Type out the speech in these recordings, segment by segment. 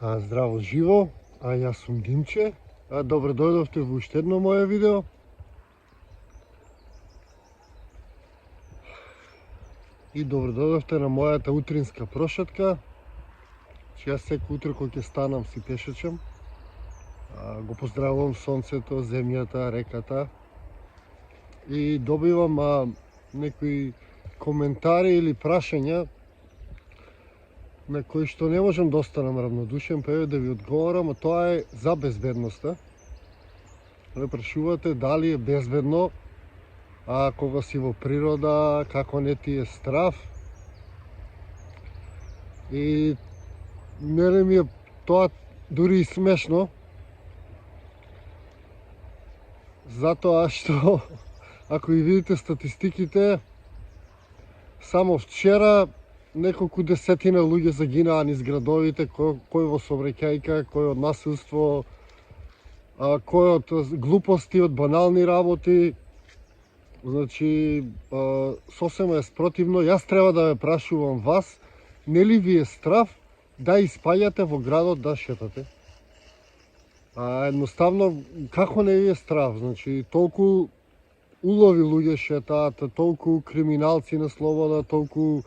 Здраво живо, јас сум Димче. Добро дојдовте во уште едно моје видео. И добро дојдовте на мојата утринска прошетка. Јас секој утро кога ќе станам си пешечам. Го поздравувам сонцето, земјата, реката. И добивам некои коментари или прашања на кои што не можам да останам равнодушен, па еве да ви одговорам, а тоа е за безбедноста. Ме прашувате дали е безбедно кога си во природа, како не ти е страв. И мене ми е тоа дури и смешно, затоа што ако и видите статистиките, само вчера неколку десетина луѓе загинаа низ градовите, кој во сообраќајка, кој од насилство, кој од глупости, од банални работи. Значи, сосема е спротивно. Јас треба да ве прашувам вас, нели ви е страв да испаѓате во градот да шетате? Едноставно, како не ви е страв? Значи, толку улови луѓе шетаат, толку криминалци на слобода, толку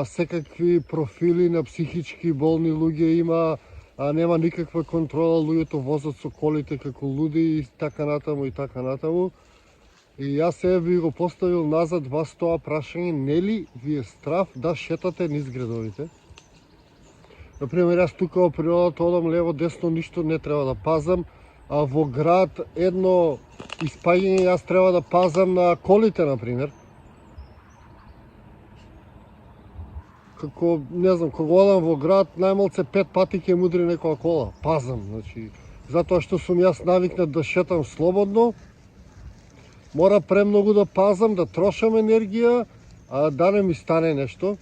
секакви профили на психички болни луѓе има, нема никаква контрола, луѓето возат со колите како луди и така натаму и така натаму. И јас се би го поставил назад вас тоа прашање, нели ви е страв да шетате низ градовите? Например, јас тука во природата одам лево, десно, ништо не треба да пазам, а во град едно испаѓање јас треба да пазам на колите, например. Како, не знам, кога одам во град, најмалце 5 пати ќе мудри некоја кола. Пазам, значи, затоа што сум јас навикнат да шетам слободно, мора премногу да пазам, да трошам енергија, да не ми стане нешто.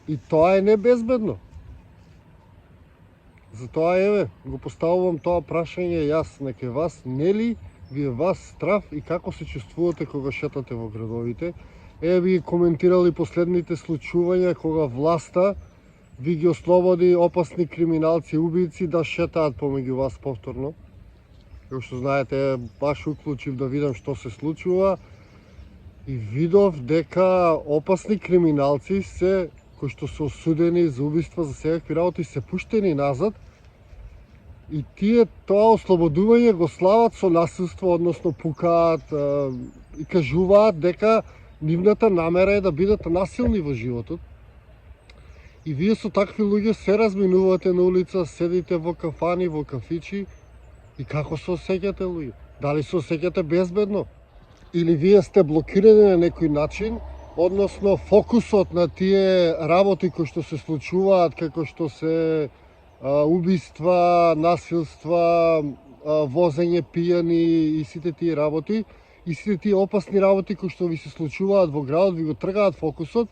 И тоа е небезбедно. Затоа еве, го поставувам тоа прашање јас неке вас, нели ви е вас страв и како се чувствувате кога шетате во градовите? Еве ви коментирали последните случувања кога власта ви ги ослободи опасни криминалци, убијци да шетаат помеѓу вас повторно. Како што знаете, баш уклучив да видам што се случува и видов дека опасни криминалци се кои што се осудени за убиства, за секакви работи, се пуштени назад и тие тоа ослободување го слават со насилство, односно пукаат и кажуваат дека нивната намера е да бидат насилни во животот. И вие со такви луѓе се разминувате на улица, седите во кафани, во кафичи и како се осеќате луѓе? Дали се осеќате безбедно? Или вие сте блокирани на некој начин, односно фокусот на тие работи кои што се случуваат, како што се убиства, насилства, возење пијани и сите тие работи, и сите тие опасни работи кои што ви се случуваат во градот, ви го тргаат фокусот,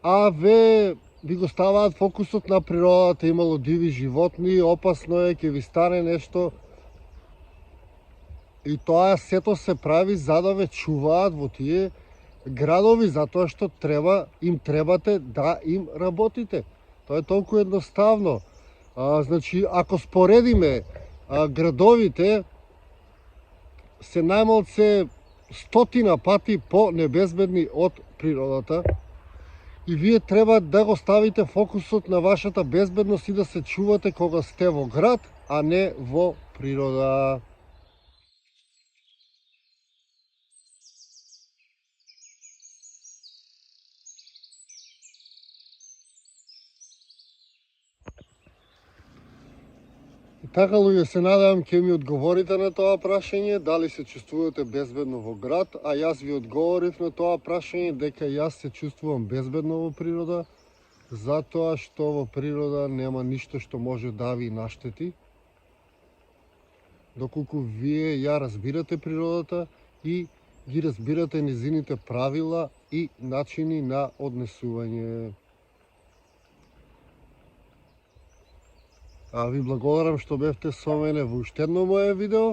а ви го ставаат фокусот на природата, имало диви животни, опасно е, ќе ви стане нешто. И тоа сето се прави за да ве чуваат во тие градови, затоа што им требате да им работите. Тоа е толку едноставно. Значи, ако споредиме градовите, се најмалце 100 пати по небезбедни од природата и вие треба да го ставите фокусот на вашата безбедност и да се чувате кога сте во град, а не во природа. Така, луѓе, се надевам ќе ми одговорите на тоа прашање, дали се чувствувате безбедно во град, а јас ви одговорив на тоа прашање дека јас се чувствувам безбедно во природа, затоа што во природа нема ништо што може да ви наштети, доколку вие ја разбирате природата и ги разбирате низините правила и начини на однесување. Ви благодарам што бевте со мене во уште едно моје видео.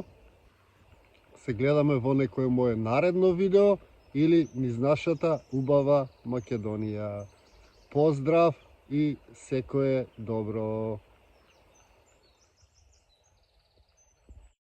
Се гледаме во некое моје наредно видео или низ нашата убава Македонија. Поздрав и секое добро!